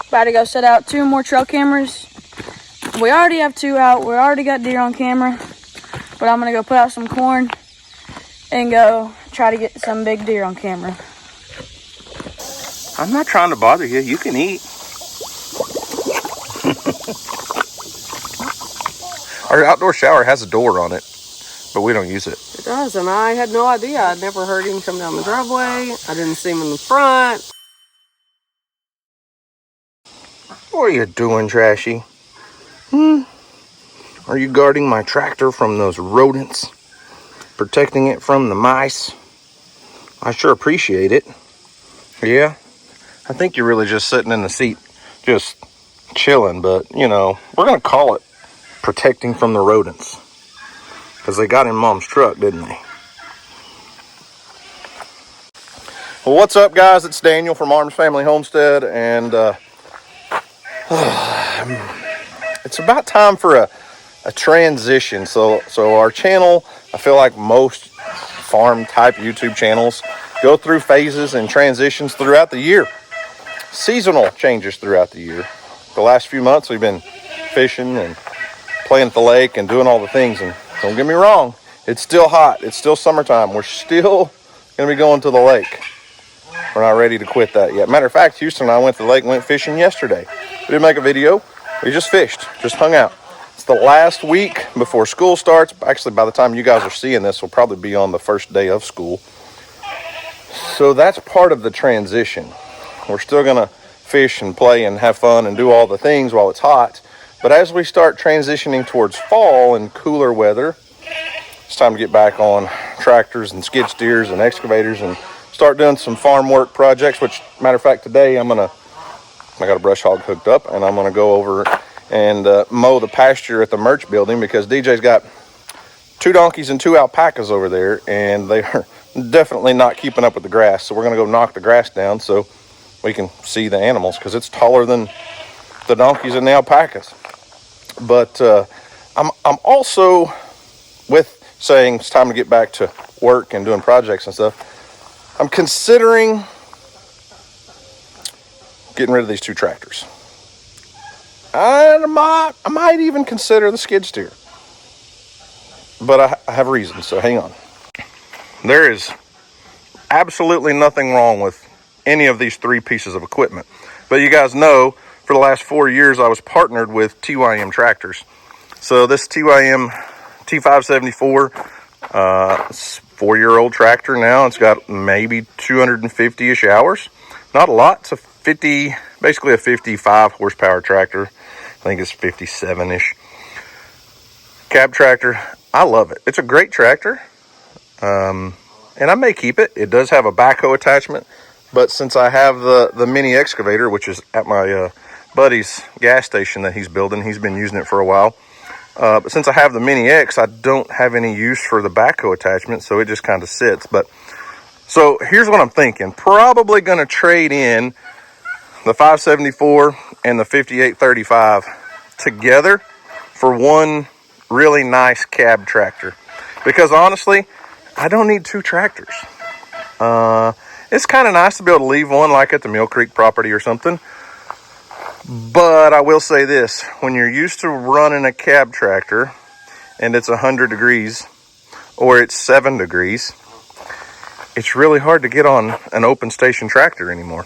About to go set out 2 more trail cameras. We already have 2 out. We already got deer on camera. But I'm going to go put out some corn and go try to get some big deer on camera. I'm not trying to bother you. You can eat. Our outdoor shower has a door on it, but we don't use it. It does, and I had no idea. I'd never heard him come down the driveway. I didn't see him in the front. What are you doing, Trashy? Are you guarding my tractor from those rodents? Protecting it from the mice? I sure appreciate it. Yeah? I think you're really just sitting in the seat, just chilling, but, you know, we're going to call it protecting from the rodents. Because they got in Mom's truck, didn't they? Well, what's up, guys? It's Daniel from Arms Family Homestead, and it's about time for a transition. So our channel, I feel like most farm-type YouTube channels go through phases and transitions throughout the year. Seasonal changes throughout the year. The last few months, we've been fishing and playing at the lake and doing all the things, and don't get me wrong, it's still hot. It's still summertime. We're still going to be going to the lake. We're not ready to quit that yet. Matter of fact, Houston and I went to the lake and went fishing yesterday. We didn't make a video. We just fished, just hung out. It's the last week before school starts. Actually, by the time you guys are seeing this, we'll probably be on the first day of school. So that's part of the transition. We're still going to fish and play and have fun and do all the things while it's hot. But as we start transitioning towards fall and cooler weather, it's time to get back on tractors and skid steers and excavators and start doing some farm work projects, which, matter of fact, today I got a brush hog hooked up, and I'm going to go over and mow the pasture at the merch building, because DJ's got 2 donkeys and 2 alpacas over there, and they are definitely not keeping up with the grass. So we're going to go knock the grass down so we can see the animals, because it's taller than the donkeys and the alpacas. But I'm also, with saying it's time to get back to work and doing projects and stuff, I'm considering getting rid of these 2 tractors. I might even consider the skid steer. But I have reasons, so hang on. There is absolutely nothing wrong with any of these 3 pieces of equipment. But you guys know, for the last 4 years, I was partnered with TYM tractors. So this TYM T574, it's a 4-year-old tractor now. It's got maybe 250-ish hours. Not a lot. It's basically a 55 horsepower tractor. I think it's 57-ish. Cab tractor. I love it. It's a great tractor. And I may keep it. It does have a backhoe attachment. But since I have the mini excavator, which is at my buddy's gas station that he's building, he's been using it for a while. But since I have the Mini X, I don't have any use for the backhoe attachment, so it just kind of sits. So here's what I'm thinking. Probably going to trade in the 574 and the 5835 together for one really nice cab tractor. Because honestly, I don't need 2 tractors. It's kind of nice to be able to leave one like at the Mill Creek property or something. But I will say this, when you're used to running a cab tractor and it's 100 degrees or it's 7 degrees, it's really hard to get on an open station tractor anymore.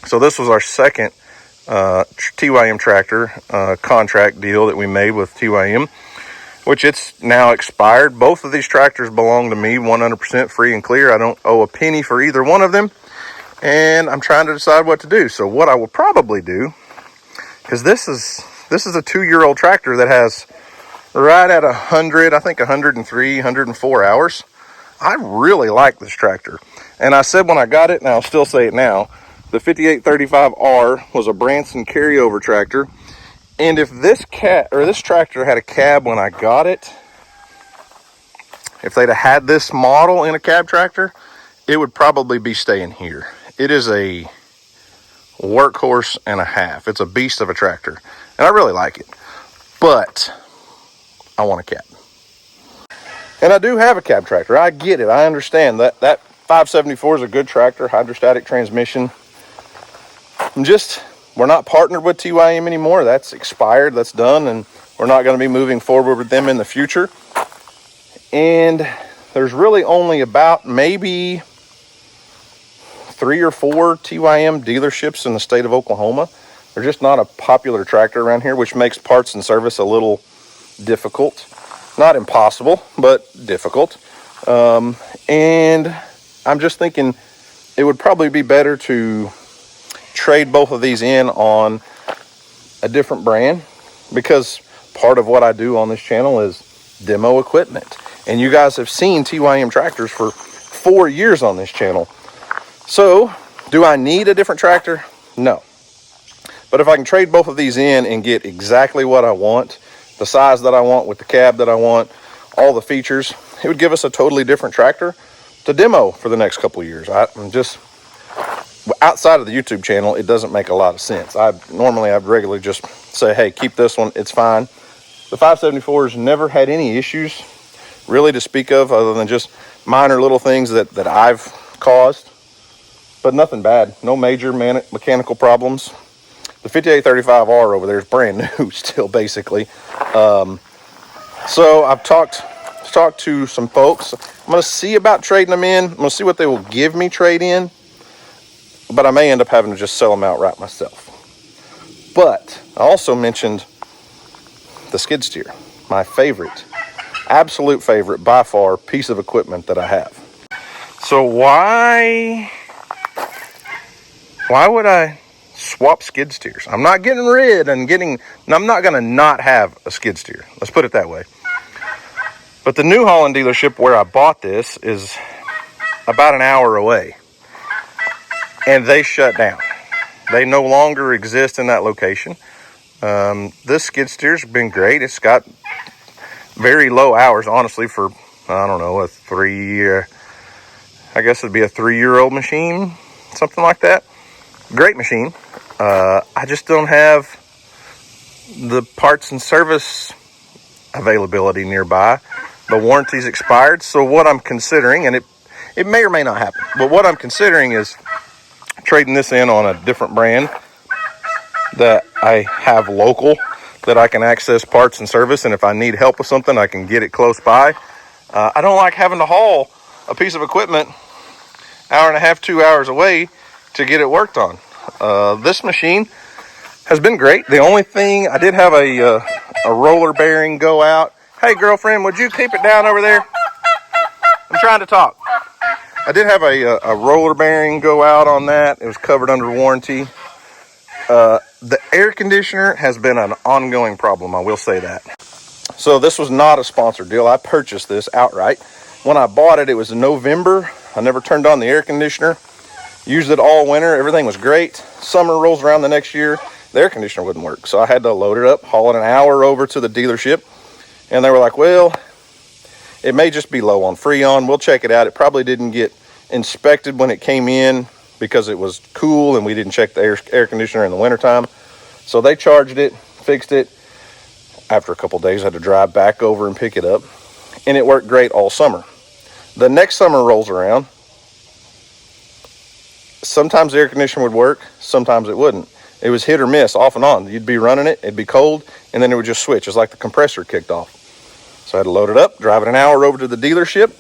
So this was our second TYM tractor contract deal that we made with TYM, which it's now expired. Both of these tractors belong to me 100% free and clear. I don't owe a penny for either one of them. And I'm trying to decide what to do. So what I will probably do, because this is a 2-year-old tractor that has right at 100, I think 103, 104 hours. I really like this tractor. And I said when I got it, and I'll still say it now, the 5835R was a Branson carryover tractor. And if this tractor had a cab when I got it, if they'd have had this model in a cab tractor, it would probably be staying here. It is a workhorse and a half. It's a beast of a tractor, and I really like it. But I want a cab. And I do have a cab tractor. I get it. I understand that 574 is a good tractor, hydrostatic transmission. I'm just we're not partnered with TYM anymore. That's expired, that's done, and we're not going to be moving forward with them in the future. And there's really only about maybe 3 or 4 TYM dealerships in the state of Oklahoma. They're just not a popular tractor around here, which makes parts and service a little difficult. Not impossible, but difficult. And I'm just thinking it would probably be better to trade both of these in on a different brand, because part of what I do on this channel is demo equipment. And you guys have seen TYM tractors for 4 years on this channel. So, do I need a different tractor? No. But if I can trade both of these in and get exactly what I want, the size that I want with the cab that I want, all the features, it would give us a totally different tractor to demo for the next couple of years. I'm just, outside of the YouTube channel, it doesn't make a lot of sense. I'd regularly just say, hey, keep this one, it's fine. The 574's never had any issues really to speak of, other than just minor little things that I've caused, but nothing bad. No major mechanical problems. The 5835R over there is brand new still, basically. So I've talked to some folks. I'm going to see about trading them in. I'm going to see what they will give me trade in, but I may end up having to just sell them outright myself. But I also mentioned the skid steer, my favorite, absolute favorite by far piece of equipment that I have. So why would I swap skid steers? I'm not getting rid and I'm not going to not have a skid steer. Let's put it that way. But the New Holland dealership where I bought this is about an hour away, and they shut down. They no longer exist in that location. This skid steer's been great. It's got very low hours, honestly, for, I don't know, I guess it'd be a 3-year-old machine, something like that. Great machine. I just don't have the parts and service availability nearby. The warranty's expired. So what I'm considering, and it may or may not happen, but what I'm considering is trading this in on a different brand that I have local, that I can access parts and service, and if I need help with something, I can get it close by. I don't like having to haul a piece of equipment hour and a half, 2 hours away to get it worked on. This machine has been great. The only thing, I did have a roller bearing go out. Hey, girlfriend, would you keep it down over there? I'm trying to talk. I did have a roller bearing go out on that. It was covered under warranty. The air conditioner has been an ongoing problem, I will say that. So this was not a sponsored deal. I purchased this outright. When I bought it, it was in November. I never turned on the air conditioner. Used it all winter. Everything was great. Summer rolls around the next year. The air conditioner wouldn't work. So I had to load it up, haul it an hour over to the dealership. And they were like, well, it may just be low on Freon. We'll check it out. It probably didn't get inspected when it came in because it was cool and we didn't check the air conditioner in the wintertime. So they charged it, fixed it. After a couple days, I had to drive back over and pick it up. And it worked great all summer. The next summer rolls around. Sometimes the air conditioner would work, sometimes it wouldn't. It was hit or miss, off and on. You'd be running it, it'd be cold, and then it would just switch. It's like the compressor kicked off. So I had to load it up, drive it an hour over to the dealership,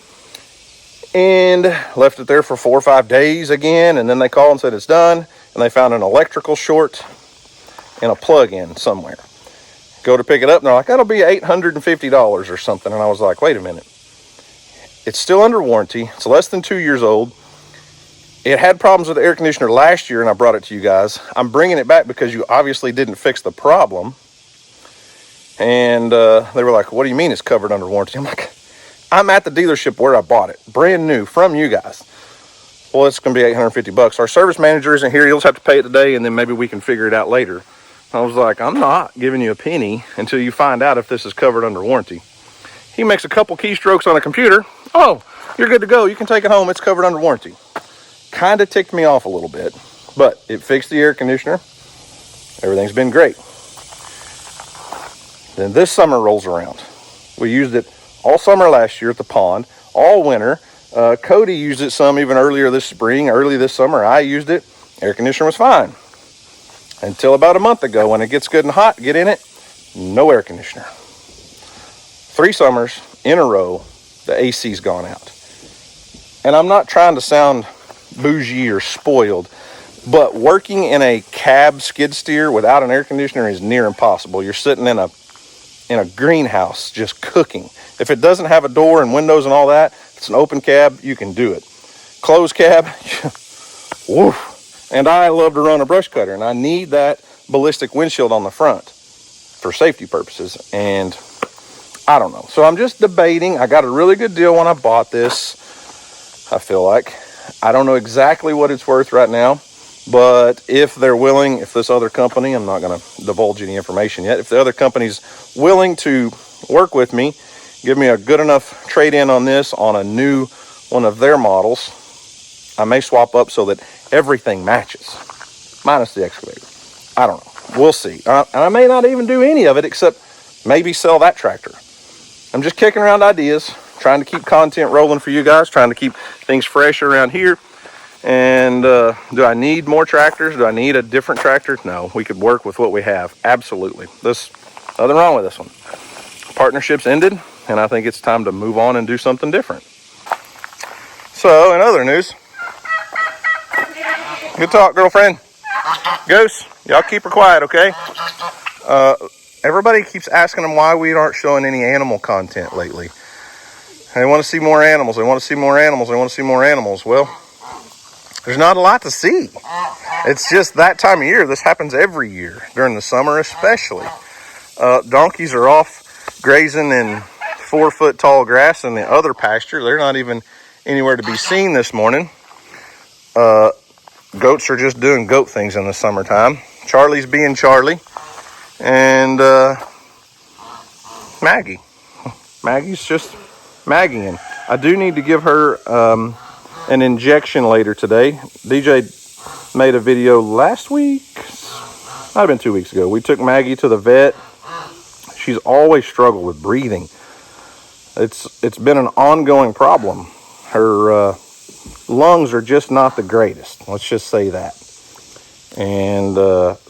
and left it there for 4 or 5 days again, and then they called and said it's done, and they found an electrical short and a plug-in somewhere. Go to pick it up, and they're like, that'll be $850 or something. And I was like, wait a minute. It's still under warranty. It's less than 2 years old. It had problems with the air conditioner last year, and I brought it to you guys. I'm bringing it back because you obviously didn't fix the problem. And they were like, what do you mean it's covered under warranty? I'm like, I'm at the dealership where I bought it, brand new from you guys. Well, it's going to be $850. Our service manager isn't here. You'll just have to pay it today, and then maybe we can figure it out later. I was like, I'm not giving you a penny until you find out if this is covered under warranty. He makes a couple keystrokes on a computer. Oh, you're good to go. You can take it home. It's covered under warranty. Kind of ticked me off a little bit, but it fixed the air conditioner. Everything's been great. Then this summer rolls around. We used it all summer last year at the pond, all winter. Cody used it some even earlier this spring, early this summer. I used it. Air conditioner was fine. Until about a month ago, when it gets good and hot, get in it, no air conditioner. 3 summers in a row, the AC's gone out. And I'm not trying to sound bougie or spoiled, but working in a cab skid steer without an air conditioner is near impossible. You're sitting in a greenhouse just cooking. If it doesn't have a door and windows and all that, it's an open cab, you can do it. Closed cab, woof. And I love to run a brush cutter, and I need that ballistic windshield on the front for safety purposes. And I don't know. So I'm just debating. I got a really good deal when I bought this, I feel like. I don't know exactly what it's worth right now, but if they're willing, if this other company, I'm not going to divulge any information yet, if the other company's willing to work with me, give me a good enough trade-in on this on a new one of their models, I may swap up so that everything matches, minus the excavator. I don't know. We'll see. And I may not even do any of it except maybe sell that tractor. I'm just kicking around ideas, trying to keep content rolling for you guys, trying to keep things fresh around here. And do I need more tractors? Do I need a different tractor? No, we could work with what we have. Absolutely. There's nothing wrong with this one. Partnership's ended, and I think it's time to move on and do something different. So, in other news, good talk, girlfriend. Goose, y'all keep her quiet, okay? Everybody keeps asking them why we aren't showing any animal content lately. They want to see more animals. They want to see more animals. They want to see more animals. Well, there's not a lot to see. It's just that time of year. This happens every year, during the summer especially. Donkeys are off grazing in 4-foot tall grass in the other pasture. They're not even anywhere to be seen this morning. Goats are just doing goat things in the summertime. Charlie's being Charlie. And Maggie's just Maggieing. I do need to give her an injection later today. DJ made a video last week, might have been 2 weeks ago. We took Maggie to the vet. She's always struggled with breathing. It's been an ongoing problem. Her lungs are just not the greatest. Let's just say that. And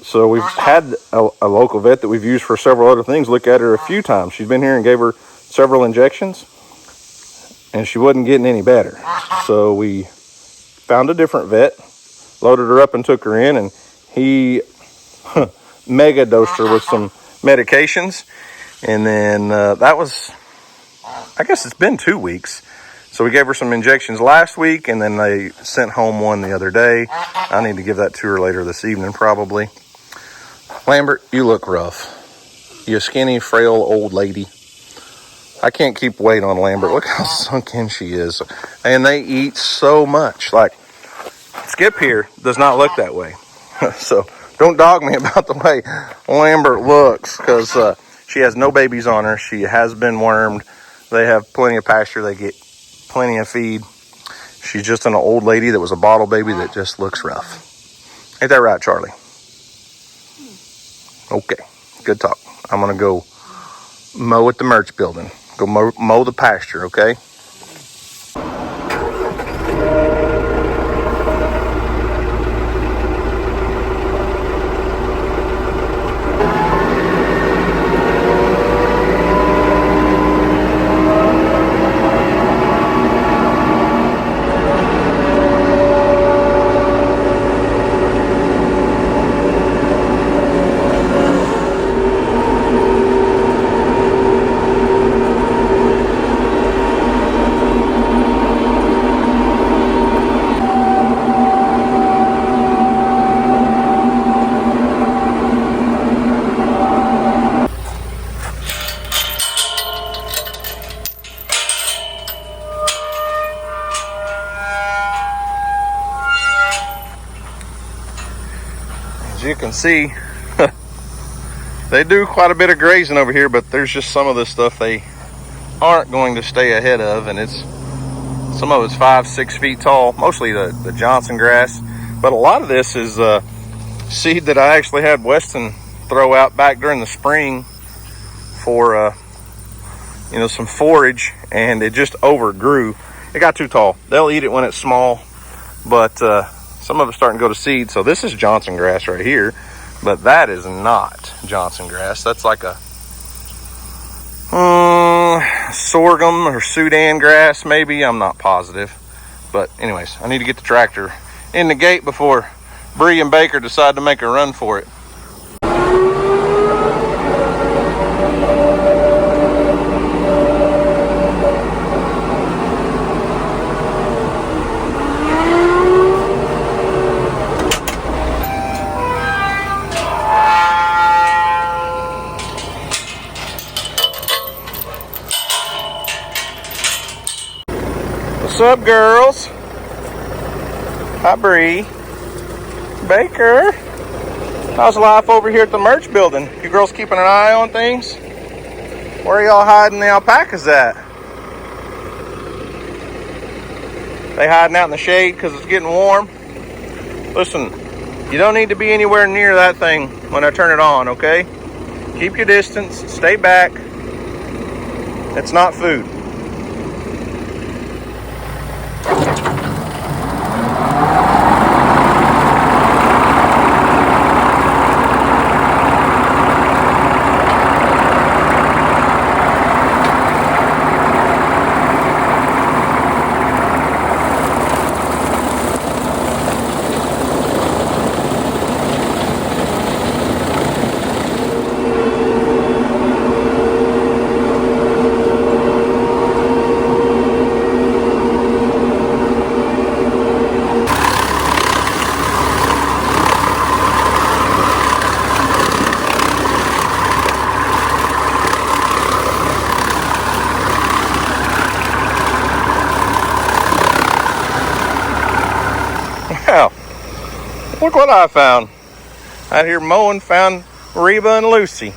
so we've had a local vet that we've used for several other things look at her a few times. She's been here and gave her several injections, and she wasn't getting any better. So we found a different vet, loaded her up and took her in, and he mega dosed her with some medications. And then that was, I guess it's been 2 weeks. So we gave her some injections last week, and then they sent home one the other day. I need to give that to her later this evening, probably. Lambert, you look rough. You skinny, frail old lady. I can't keep weight on Lambert. Look how sunk in she is. And they eat so much. Like, Skip here does not look that way. So don't dog me about the way Lambert looks, because she has no babies on her. She has been wormed. They have plenty of pasture. They get plenty of feed. She's just an old lady that was a bottle baby that just looks rough. Ain't that right, Charlie? Okay, good talk. I'm gonna go mow at the merch building. Go mow the pasture, okay? As you can see, they do quite a bit of grazing over here, but there's just some of this stuff they aren't going to stay ahead of, and some of it's 5-6 feet tall, mostly the Johnson grass, but a lot of this is seed that I actually had Weston throw out back during the spring for some forage, and it just overgrew. It got too tall. They'll eat it when it's small, but some of it's starting to go to seed. So this is Johnson grass right here. But that is not Johnson grass. That's like a sorghum or Sudan grass, maybe. I'm not positive. But anyways, I need to get the tractor in the gate before Bree and Baker decide to make a run for it. What's up, girls? Hi, Bree. Baker. How's life over here at the merch building? You girls keeping an eye on things? Where are y'all hiding the alpacas at? They hiding out in the shade because it's getting warm? Listen, you don't need to be anywhere near that thing when I turn it on, okay? Keep your distance, stay back. It's not food. Wow, look what I found. Out here mowing, found Reba and Lucy.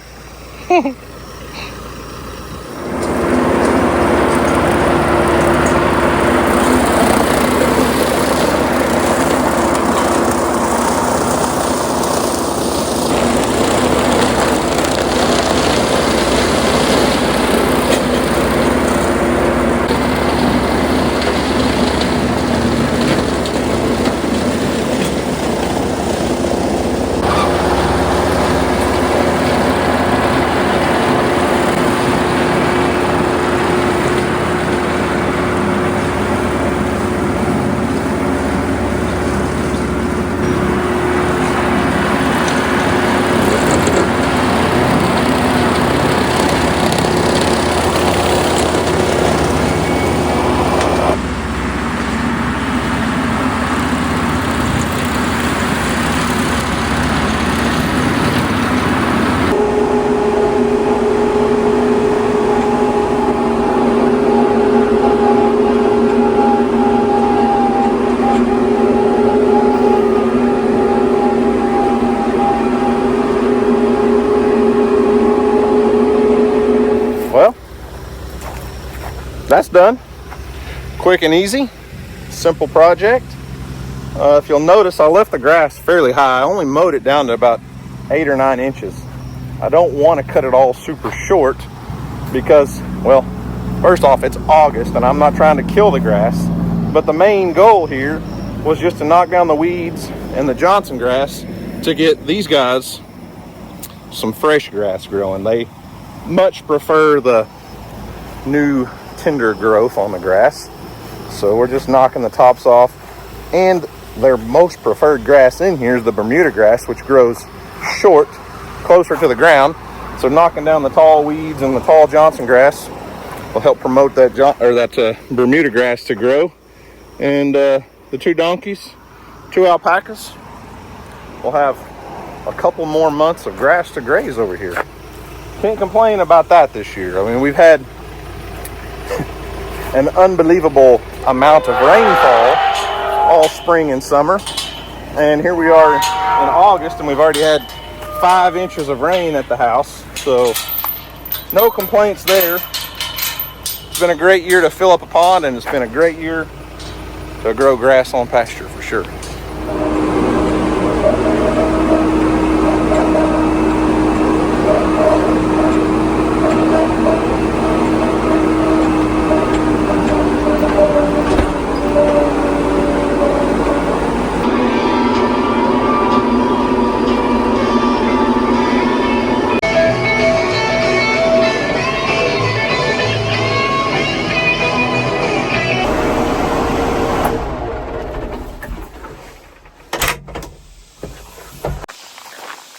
That's done. Quick and easy, simple project. If you'll notice, I left the grass fairly high. I only mowed it down to about 8 or 9 inches. I don't want to cut it all super short because, well, first off, it's August and I'm not trying to kill the grass, but the main goal here was just to knock down the weeds and the Johnson grass to get these guys some fresh grass growing. They much prefer the new tender growth on the grass, so we're just knocking the tops off. And their most preferred grass in here is the Bermuda grass, which grows short, closer to the ground. So knocking down the tall weeds and the tall Johnson grass will help promote that Bermuda grass to grow. And the 2 donkeys, 2 alpacas, will have a couple more months of grass to graze over here. Can't complain about that this year. I mean, we've had an unbelievable amount of rainfall all spring and summer, and here we are in August and we've already had 5 inches of rain at the house, so no complaints there. It's been a great year to fill up a pond, and it's been a great year to grow grass on pasture for sure.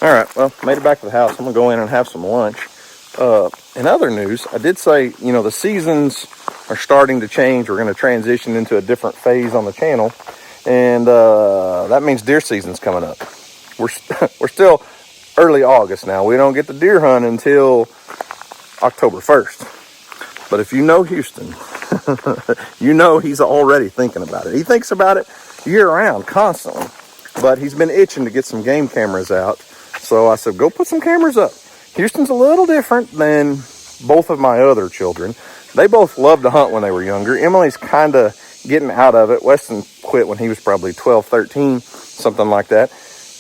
All right, well, made it back to the house. I'm gonna go in and have some lunch. In other news, I did say, you know, the seasons are starting to change. We're gonna transition into a different phase on the channel, and that means deer season's coming up. We're still early August now. We don't get the deer hunt until October 1st. But if you know Houston, you know he's already thinking about it. He thinks about it year-round, constantly. But he's been itching to get some game cameras out. So I said, go put some cameras up. Houston's a little different than both of my other children. They both loved to hunt when they were younger. Emily's kind of getting out of it. Weston quit when he was probably 12, 13, something like that.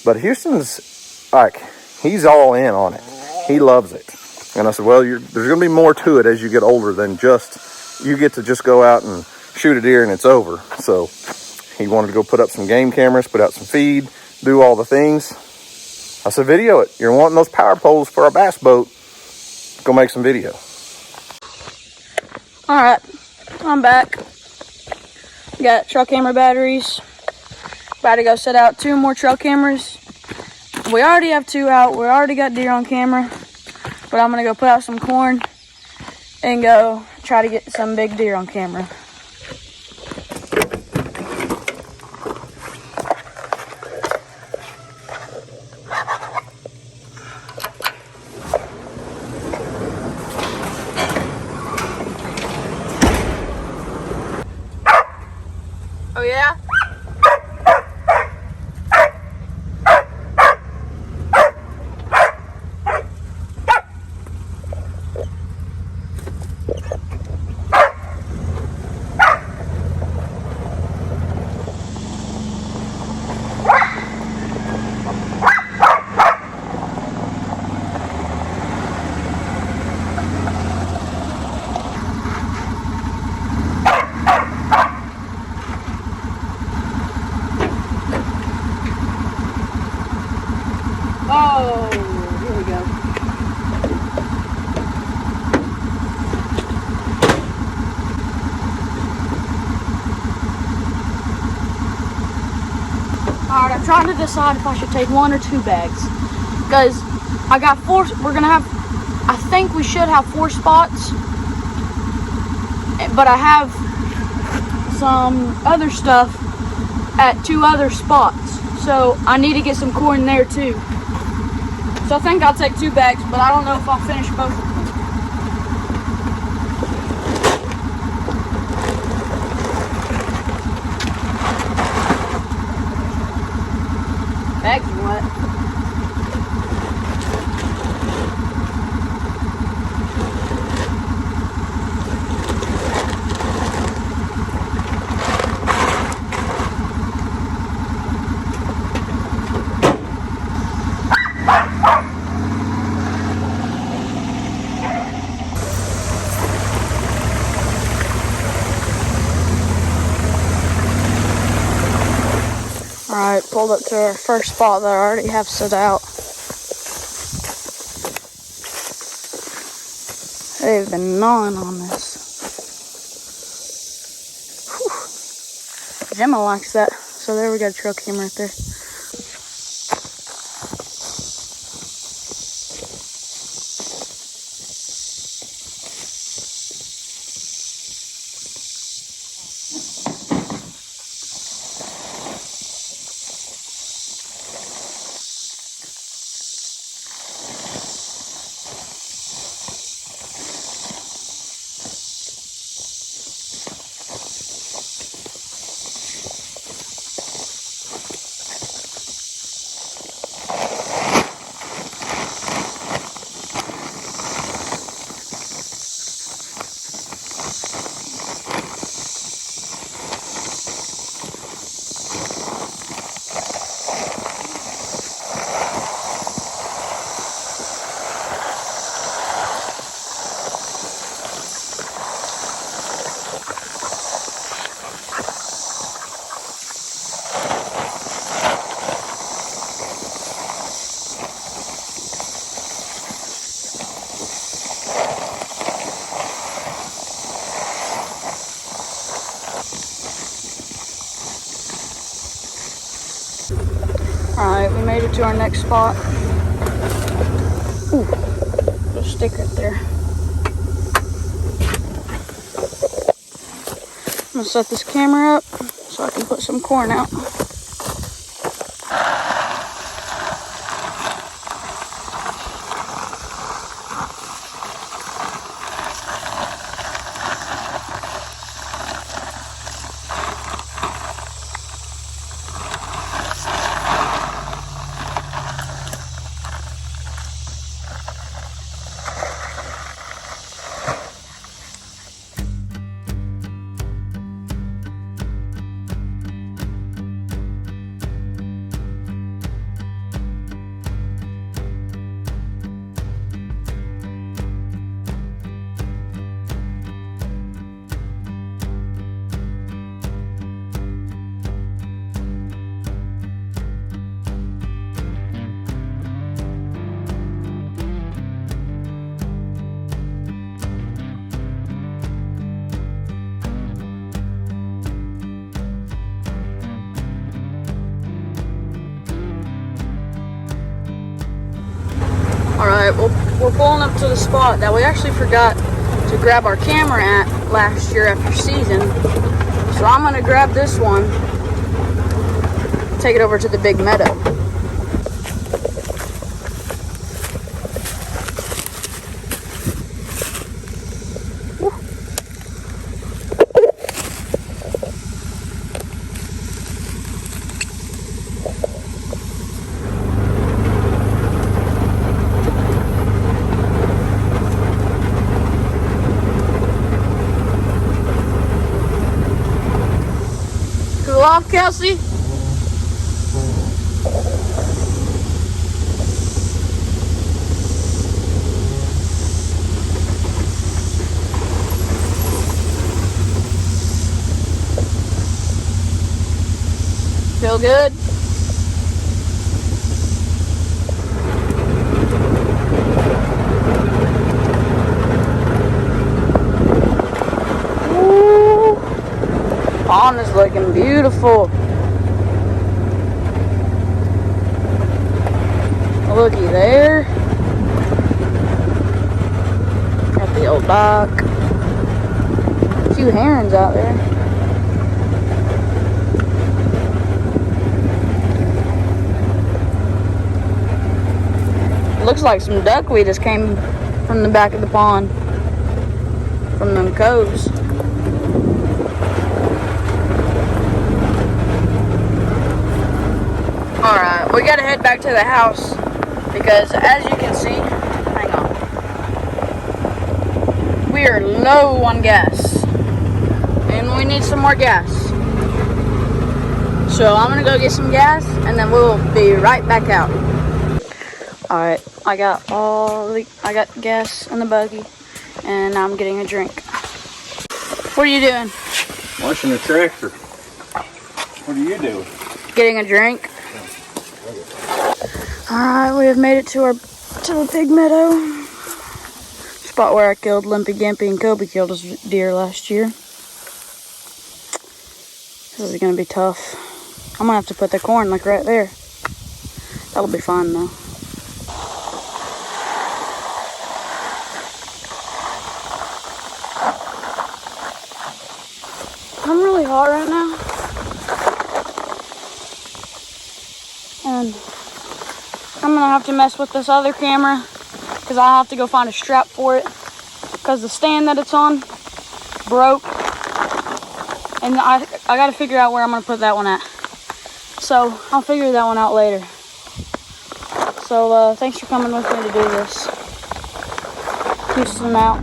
But Houston's like, he's all in on it. He loves it. And I said, well, there's going to be more to it as you get older than just, you get to just go out and shoot a deer and it's over. So he wanted to go put up some game cameras, put out some feed, do all the things. I said, video it. You're wanting those power poles for our bass boat. Go make some video. All right, I'm back. Got trail camera batteries. About to go set out 2 more trail cameras. We already have 2 out. We already got deer on camera. But I'm gonna go put out some corn and go try to get some big deer on camera. Oh yeah? Oh, here we go. Alright, I'm trying to decide if I should take 1 or 2 bags. Because I got 4, we're going to have, I think we should have 4 spots. But I have some other stuff at 2 other spots. So I need to get some corn there too. So I think I'll take 2 bags, but I don't know if I'll finish both of them. Bags are wet. Alright, pulled up to our first spot that I already have set out. They've been gnawing on this. Whew. Gemma likes that. So there we got a trail cam right there. Alright, we made it to our next spot. stick right there. I'm gonna set this camera up so I can put some corn out. Alright, well, we're pulling up to the spot that we actually forgot to grab our camera at last year after season. So I'm going to grab this one, take it over to the big meadow. Off, Kelsey. Feel good? Pond is looking beautiful. Looky there. Got the old dock. A few herons out there. Looks like some duckweed just came from the back of the pond. From them coves. Alright, we gotta head back to the house because as you can see, hang on, we are low on gas and we need some more gas. So I'm gonna go get some gas and then we'll be right back out. Alright, I got gas in the buggy and I'm getting a drink. What are you doing? Washing the tractor. What are you doing? Getting a drink. Alright, we have made it to the pig meadow. Spot where I killed Limpy Gimpy and Kobe killed his deer last year. This is gonna be tough. I'm gonna have to put the corn like right there. That'll be fine though. I'm really hot right now. And I'm gonna have to mess with this other camera because I'll have to go find a strap for it because the stand that it's on broke and I gotta figure out where I'm gonna put that one at. So I'll figure that one out later. So thanks for coming with me to do this. Peace out.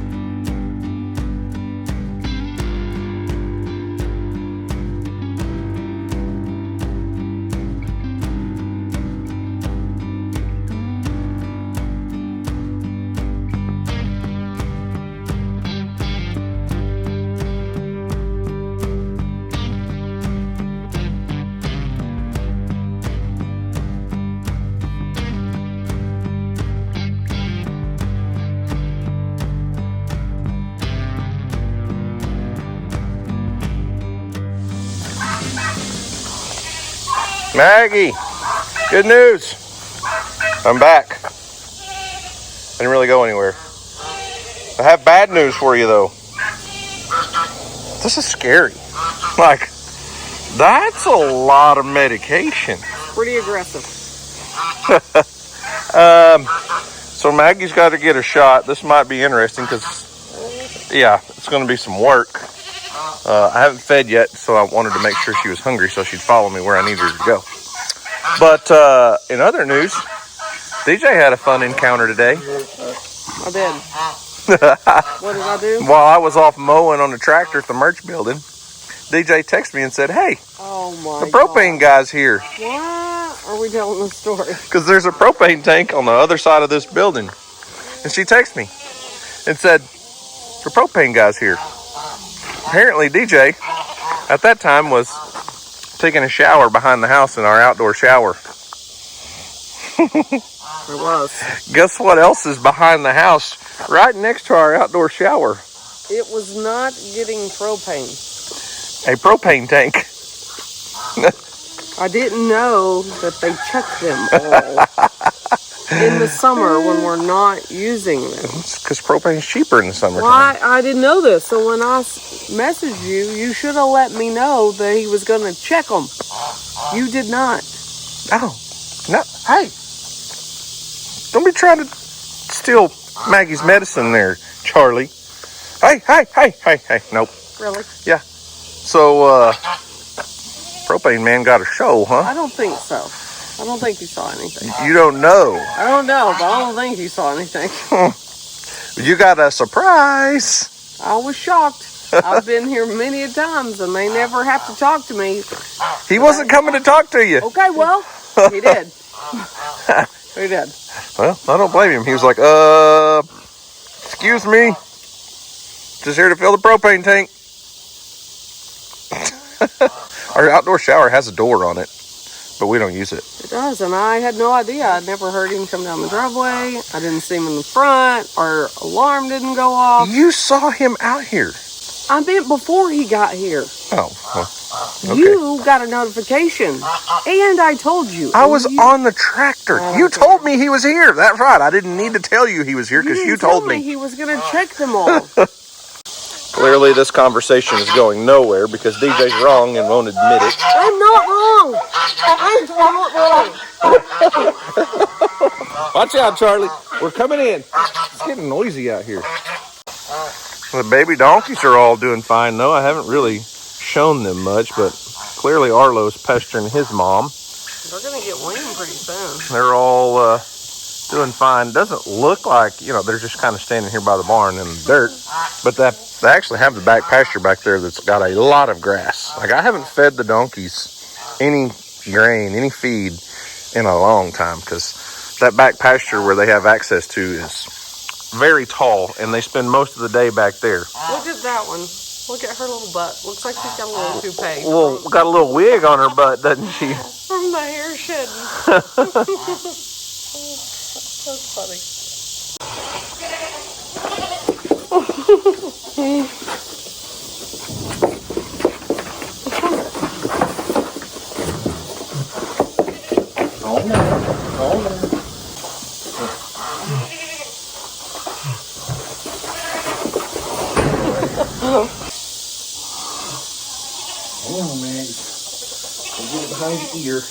Maggie, good news. I'm back. I didn't really go anywhere. I have bad news for you, though. This is scary. Like, that's a lot of medication. Pretty aggressive. So Maggie's got to get a shot. This might be interesting because, yeah, it's going to be some work. I haven't fed yet, so I wanted to make sure she was hungry so she'd follow me where I needed her to go. But in other news, DJ had a fun encounter today. I did. What did I do? While I was off mowing on the tractor at the merch building, DJ texted me and said, hey, the propane guy's here. What are we telling the story? Because there's a propane tank on the other side of this building. And she texted me and said, the propane guy's here. Apparently DJ, at that time, was taking a shower behind the house in our outdoor shower. It was. Guess what else is behind the house right next to our outdoor shower? It was not getting propane. A propane tank. I didn't know that they check them all in the summer when we're not using them. It's because propane's cheaper in the summertime. Well, I didn't know this. So when I messaged you, you should have let me know that he was going to check them. You did not. Oh, no. Hey. Don't be trying to steal Maggie's medicine there, Charlie. Hey. Nope. Really? Yeah. So, propane man got a show, huh? I don't think so. I don't think you saw anything. You don't know. I don't know, but I don't think you saw anything. You got a surprise. I was shocked. I've been here many a times, and they never have to talk to me. He wasn't coming to talk to you. Okay, well, he did. He did. Well, I don't blame him. He was like, excuse me. Just here to fill the propane tank. Our outdoor shower has a door on it, but we don't use it. It does, and I had no idea. I'd never heard him come down the driveway. I didn't see him in the front. Our alarm didn't go off. You saw him out here. I meant before he got here. Oh, well, okay. You got a notification, and I told you. I was on the tractor. You told me he was here. That's right. I didn't need to tell you he was here because you told me. He was going to check them all. Clearly, this conversation is going nowhere because DJ's wrong and won't admit it. I'm not wrong. I'm not wrong. Watch out, Charlie. We're coming in. It's getting noisy out here. The baby donkeys are all doing fine, though. I haven't really shown them much, but clearly Arlo's pestering his mom. They're going to get weaned pretty soon. They're all doing fine. Doesn't look like, they're just kind of standing here by the barn in the dirt, but they actually have the back pasture back there that's got a lot of grass. Like, I haven't fed the donkeys any grain, any feed in a long time because that back pasture where they have access to is very tall, and they spend most of the day back there. Look at that one. Look at her little butt. Looks like she's got a little toupee. Well, got a little wig on her butt, doesn't she? From the hair shedding. That's funny. Come on, Maggie. We'll get it behind your ear.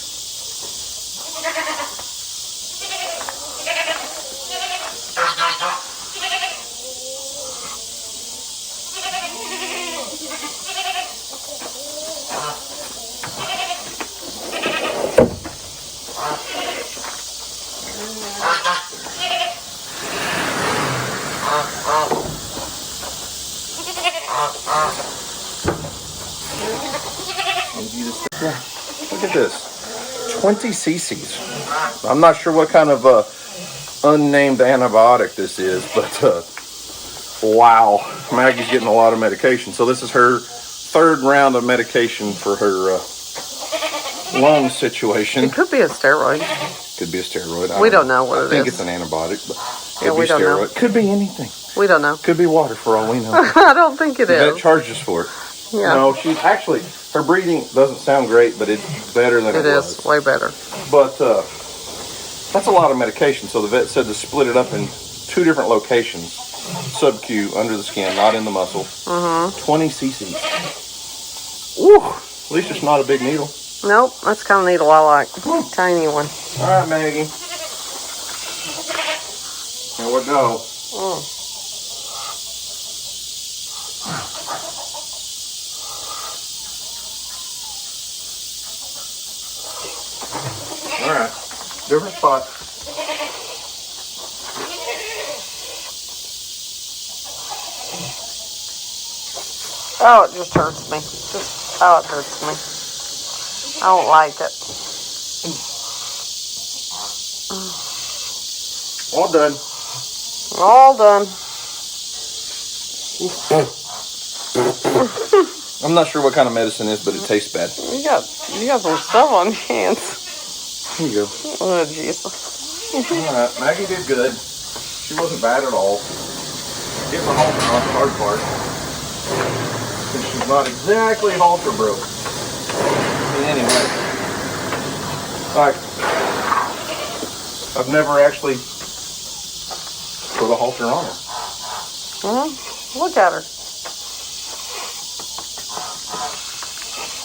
Look at this, 20 cc's. I'm not sure what kind of unnamed antibiotic this is, but wow, Maggie's getting a lot of medication. So this is her third round of medication for her lung situation. It could be a steroid. Could be a steroid. We don't know what it is. I think it's an antibiotic, but Yeah, we don't know. Could be anything. We don't know. Could be water for all we know. I don't think it That is. charges for it. Yeah. No, she's actually, her breathing doesn't sound great, but it's better than it was. It is way better. But that's a lot of medication. So the vet said to split it up in 2 different locations. sub-Q under the skin, not in the muscle. 20 cc. Ooh, at least it's not a big needle. Nope, that's the kind of needle I like. Tiny one. All right, Maggie. Here we go. All right, different spot. Oh, it just hurts me. Oh, it hurts me. I don't like it. All done. All done. I'm not sure what kind of medicine is, but it tastes bad. You got some stuff on your hands. Here you go. Oh, Jesus. All right, Maggie did good. She wasn't bad at all. Getting the halter on the hard part. Because she's not exactly halter broke. Anyway. Like, I've never actually put a halter on her. Look at her.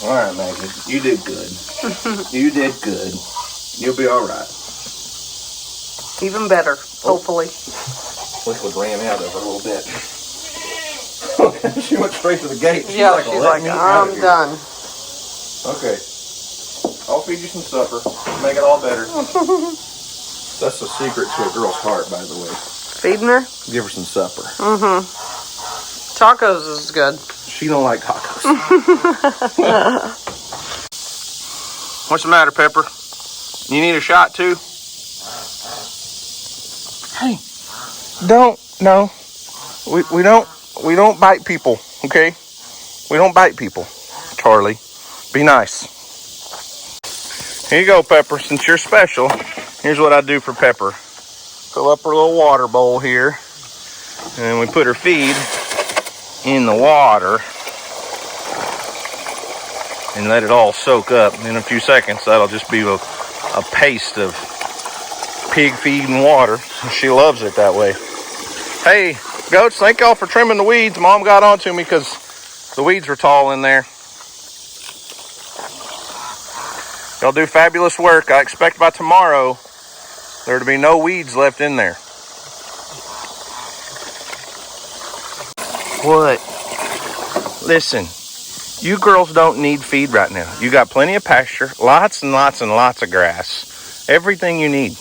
All right, Maggie, you did good. You did good. You'll be all right. Even better, hopefully. Liquid ran out of her a little bit. She went straight to the gate. She's like, I'm done. Okay. I'll feed you some supper. Make it all better. That's the secret to a girl's heart, by the way. Feeding her? Give her some supper. Tacos is good. She don't like tacos. What's the matter, Pepper? You need a shot too? Hey, no. We don't bite people, okay? We don't bite people, Charlie. Be nice. Here you go, Pepper. Since you're special, here's what I do for Pepper. Fill up her little water bowl here, and then we put her feed in the water and let it all soak up. In a few seconds, that'll just be a paste of pig feed and water. She loves it that way. Hey, goats, thank y'all for trimming the weeds. Mom got onto me because the weeds were tall in there. Y'all do fabulous work. I expect by tomorrow there to be no weeds left in there. What? Listen, you girls don't need feed right now. You got plenty of pasture, lots and lots and lots of grass. Everything you need.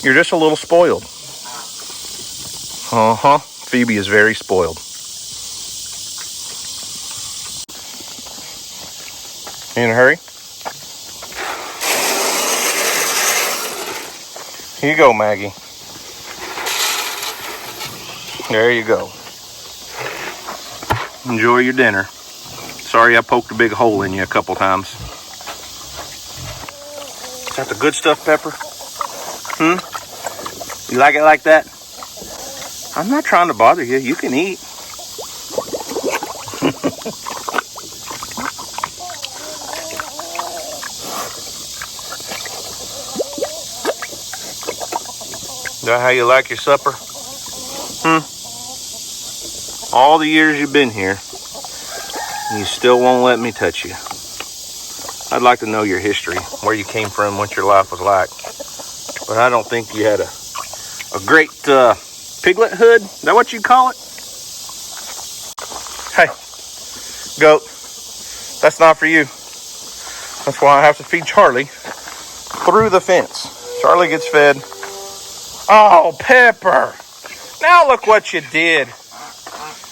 You're just a little spoiled. Phoebe is very spoiled. You in a hurry? Here you go, Maggie. There you go. Enjoy your dinner. Sorry I poked a big hole in you a couple times. Is that the good stuff, Pepper? You like it like that? I'm not trying to bother you. You can eat. Is that how you like your supper? All the years you've been here, you still won't let me touch you. I'd like to know your history, where you came from, what your life was like. But I don't think you had a great piglet hood. Is that what you call it? Hey, goat, that's not for you. That's why I have to feed Charlie through the fence. Charlie gets fed. Oh, Pepper. Now look what you did.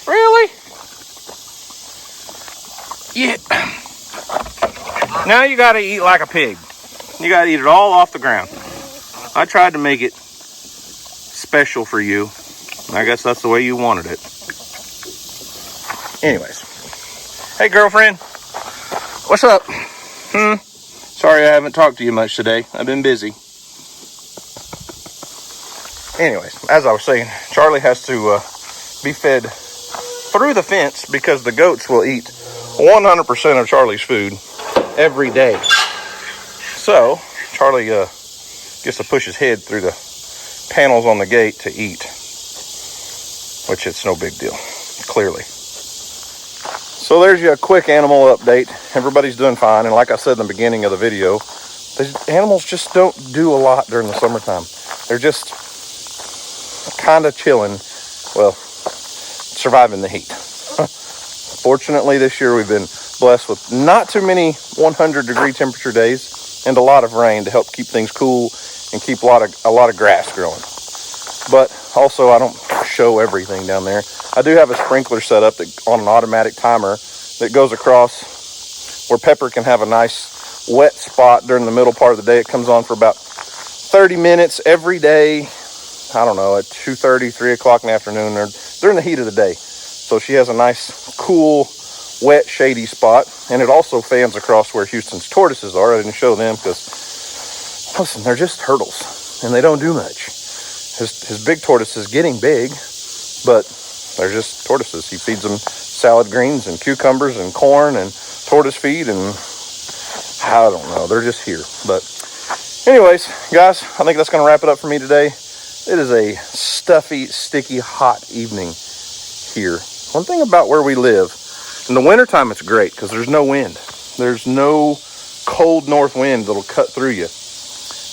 Really? Yeah. Now you gotta eat like a pig. You gotta eat it all off the ground. I tried to make it special for you. I guess that's the way you wanted it. Anyways. Hey, girlfriend. What's up? Sorry I haven't talked to you much today. I've been busy. Anyways, as I was saying, Charlie has to be fed through the fence because the goats will eat 100% of Charlie's food every day. So, Charlie gets to push his head through the panels on the gate to eat. which it's no big deal, clearly. So there's your quick animal update. Everybody's doing fine, and like I said in the beginning of the video, the animals just don't do a lot during the summertime. They're just kind of chilling, well, surviving the heat. Fortunately, this year we've been blessed with not too many 100-degree temperature days and a lot of rain to help keep things cool and keep a lot of grass growing. But also, I don't show everything down there. I do have a sprinkler set up on an automatic timer that goes across where Pepper can have a nice wet spot during the middle part of the day. It comes on for about 30 minutes every day. I don't know, at 2:30, 3 o'clock in the afternoon, or during the heat of the day. So she has a nice, cool, wet, shady spot. And it also fans across where Houston's tortoises are. I didn't show them because, listen, they're just turtles, and they don't do much. His big tortoise is getting big, but they're just tortoises. He feeds them salad greens and cucumbers and corn and tortoise feed, and I don't know. They're just here. But anyways, guys, I think that's going to wrap it up for me today. It is a stuffy, sticky, hot evening here. One thing about where we live, in the wintertime it's great because there's no wind. There's no cold north wind that'll cut through you.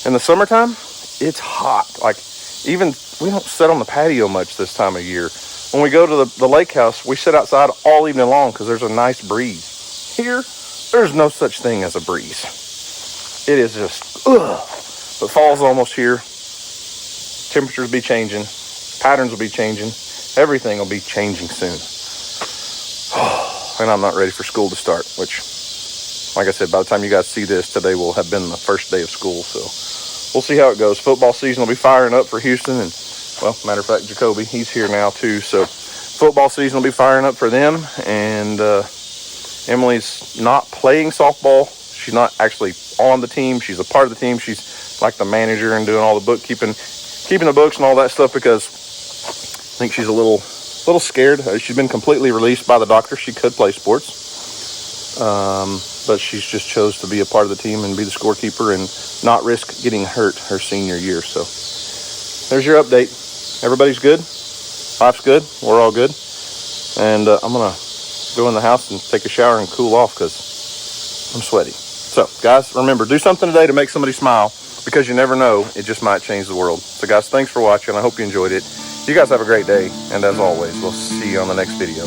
In the summertime, it's hot. Like, even we don't sit on the patio much this time of year. When we go to the lake house, we sit outside all evening long because there's a nice breeze. Here, there's no such thing as a breeze. It is just, ugh. But fall's almost here. Temperatures will be changing. Patterns will be changing. Everything will be changing soon. And I'm not ready for school to start, which, like I said, by the time you guys see this, today will have been the first day of school. So we'll see how it goes. Football season will be firing up for Houston. And, well, matter of fact, Jacoby, he's here now too. So football season will be firing up for them. And Emily's not playing softball. She's not actually on the team. She's a part of the team. She's like the manager and doing all the bookkeeping, keeping the books and all that stuff, because I think she's a little scared. She's been completely released by the doctor. She could play sports, but she's just chose to be a part of the team and be the scorekeeper and not risk getting hurt her senior year. So there's your update. Everybody's good. Life's good. We're all good. And I'm going to go in the house and take a shower and cool off because I'm sweaty. So, guys, remember, do something today to make somebody smile, because you never know, it just might change the world. So, guys, thanks for watching. I hope you enjoyed it. You guys have a great day, and as always, we'll see you on the next video.